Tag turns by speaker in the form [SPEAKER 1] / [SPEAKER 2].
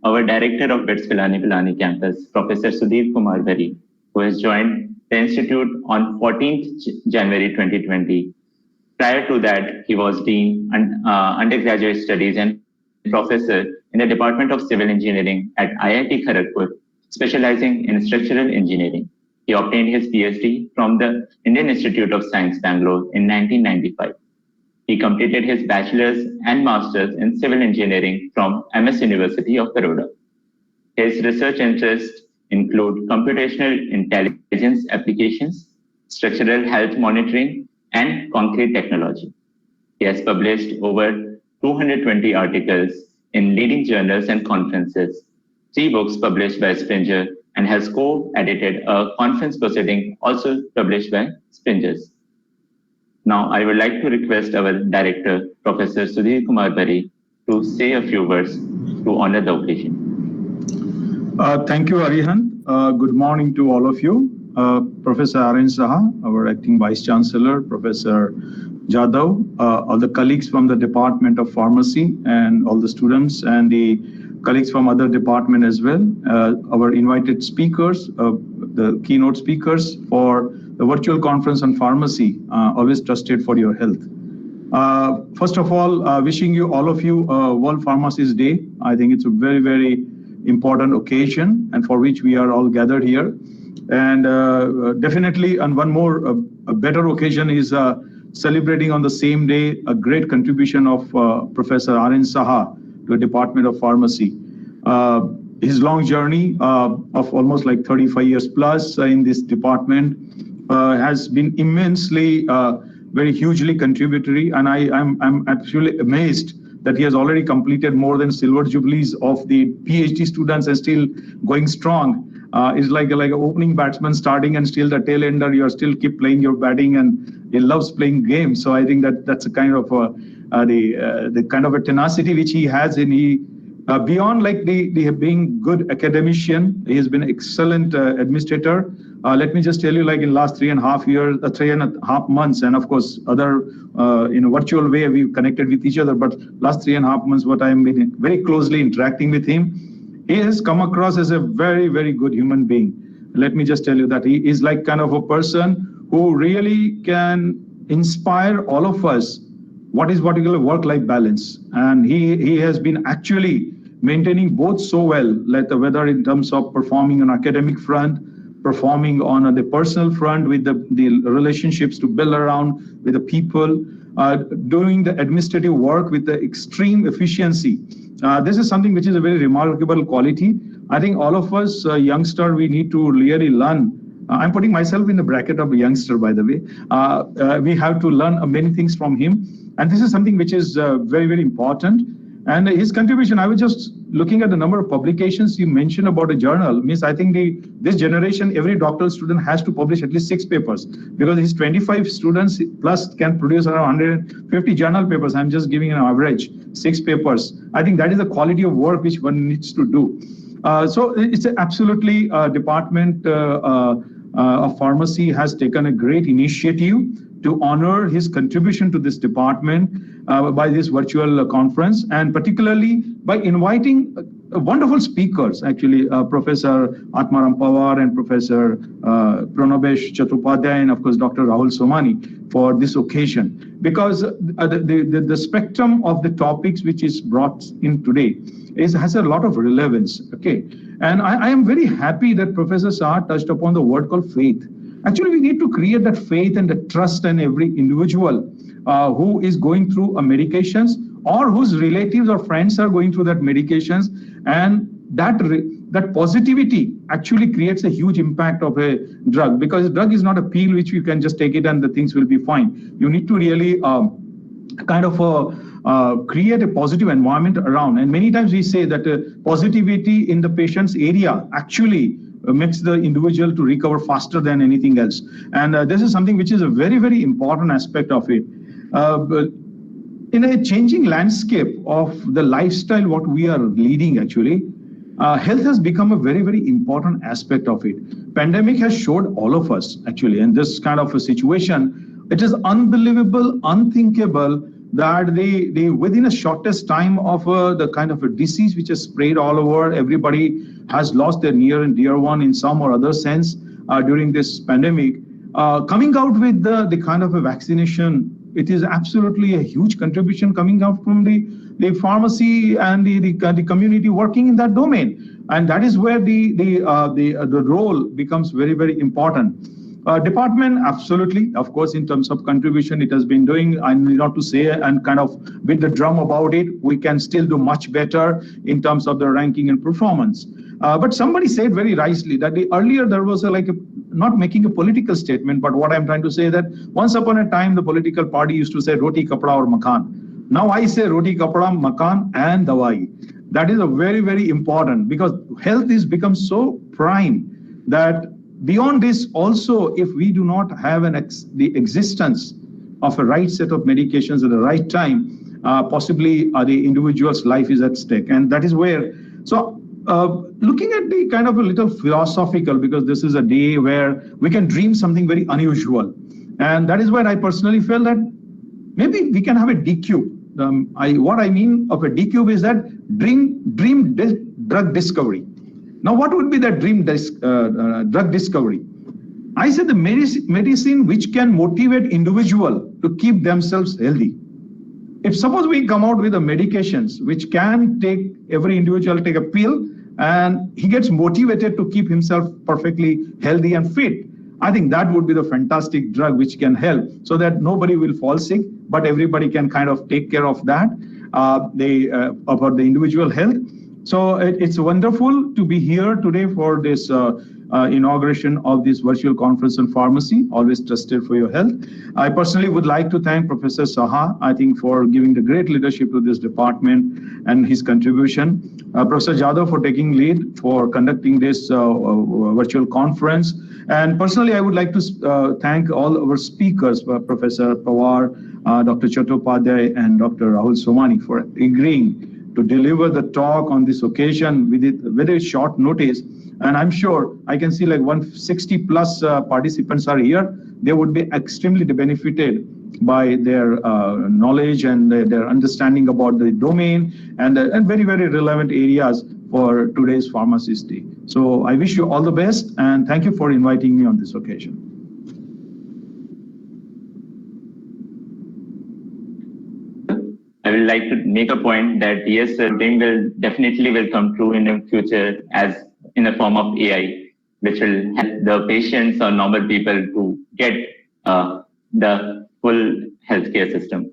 [SPEAKER 1] our Director of BITS Pilani campus, Professor Sudhir Kumar Bari, who has joined the Institute on 14th January 2020. Prior to that, he was Dean and Undergraduate Studies and Professor in the Department of Civil Engineering at IIT Kharagpur, specializing in structural engineering. He obtained his PhD from the Indian Institute of Science, Bangalore in 1995. He completed his bachelor's and master's in civil engineering from MS University of Baroda. His research interests include computational intelligence applications, structural health monitoring, and concrete technology. He has published over 220 articles in leading journals and conferences, 3 books published by Springer, and has co-edited a conference proceeding also published by Springers. Now, I would like to request our director, Professor Sudhir Kumar Bari, to say a few words to honor the occasion.
[SPEAKER 2] Thank you, Arihan. Good morning to all of you. Professor Aryan Saha, our acting Vice Chancellor, Professor Jadhav, all the colleagues from the Department of Pharmacy, and all the students and the colleagues from other department as well, our invited speakers, the keynote speakers for the virtual conference on pharmacy, always trusted for your health. First of all, wishing you, all of you, World Pharmacist Day. I think it's a very, very important occasion and for which we are all gathered here. And definitely, and one more, a better occasion is celebrating on the same day a great contribution of Professor Aryan Saha to the Department of Pharmacy. His long journey of almost like 35 years plus in this department has been immensely, very hugely contributory, and I'm actually amazed that he has already completed more than silver jubilees of the PhD students and still going strong. It's like an opening batsman starting and still the tail ender, you are still keep playing your batting, and he loves playing games. So I think that's a kind of the kind of a tenacity which he has in beyond like the being good academician. He has been excellent administrator. Let me just tell you, like in last 3.5 months, and of course other in a virtual way we've connected with each other, but last 3.5 months what I'm been very closely interacting with him, he has come across as a very, very good human being. Let me just tell you that he is like kind of a person who really can inspire all of us what is particular work-life balance, and he has been actually maintaining both so well, like whether in terms of performing on academic front, performing on the personal front with the relationships to build around with the people, doing the administrative work with the extreme efficiency. This is something which is a very remarkable quality. I think all of us youngster, we need to really learn. I'm putting myself in the bracket of a youngster, by the way. We have to learn many things from him. And this is something which is very, very important. And his contribution, I was just looking at the number of publications you mentioned about a journal. Means I think this generation, every doctoral student has to publish at least 6 papers, because his 25 students plus can produce around 150 journal papers. I'm just giving an average, 6 papers. I think that is the quality of work which one needs to do. So it's absolutely Department of Pharmacy has taken a great initiative to honor his contribution to this department by this virtual conference, and particularly by inviting wonderful speakers, actually, Professor Atmaram Pawar and Professor Pranabesh Chattopadhyay, and of course, Dr. Rahul Somani for this occasion, because the spectrum of the topics which is brought in today has a lot of relevance, okay? And I am very happy that Professor Saha touched upon the word called faith. Actually, we need to create that faith and the trust in every individual who is going through medications, or whose relatives or friends are going through that medications, and that positivity actually creates a huge impact of a drug, because drug is not a pill which you can just take it and the things will be fine. You need to really kind of create a positive environment around. And many times we say that positivity in the patient's area actually makes the individual to recover faster than anything else. And this is something which is a very, very important aspect of it. In a changing landscape of the lifestyle what we are leading, actually, health has become a very, very important aspect of it. Pandemic has showed all of us, actually, in this kind of a situation, it is unbelievable, unthinkable that they within a shortest time of the kind of a disease which has spread all over, everybody has lost their near and dear one in some or other sense during this pandemic. Coming out with the kind of a vaccination, it is absolutely a huge contribution coming out from the pharmacy and the community working in that domain, and that is where the role becomes very, very important. Department, absolutely, of course, in terms of contribution, it has been doing. I need not to say and kind of beat the drum about it. We can still do much better in terms of the ranking and performance. But somebody said very rightly that earlier there was not making a political statement, but what I'm trying to say that once upon a time the political party used to say roti, kapda or makan. Now I say roti, kapda, makan and dawai. That is a very, very important, because health is become so prime that beyond this also, if we do not have the existence of a right set of medications at the right time, possibly the individual's life is at stake. And that is where, so looking at the kind of a little philosophical, because this is a day where we can dream something very unusual. And that is where I personally felt that maybe we can have a DQ. What I mean of a DQ is that dream drug discovery. Now, what would be that dream drug discovery? I said the medicine which can motivate individual to keep themselves healthy. If suppose we come out with the medications which can take every individual take a pill and he gets motivated to keep himself perfectly healthy and fit, I think that would be the fantastic drug which can help so that nobody will fall sick, but everybody can kind of take care of that, about the individual health. So it's wonderful to be here today for this inauguration of this virtual conference on pharmacy, always trusted for your health. I personally would like to thank Professor Saha, I think, for giving the great leadership to this department and his contribution. Professor Jadhav for taking lead for conducting this virtual conference. And personally, I would like to thank all our speakers, Professor Pawar, Dr. Chattopadhyay, and Dr. Rahul Somani for agreeing to deliver the talk on this occasion with very short notice. And I'm sure I can see like 160 plus participants are here. They would be extremely benefited by their knowledge and their understanding about the domain and very, very relevant areas for today's Pharmacist Day. So I wish you all the best and thank you for inviting me on this occasion.
[SPEAKER 1] I would like to make a point that yes, dream will definitely come true in the future as in the form of AI, which will help the patients or normal people to get the full healthcare system.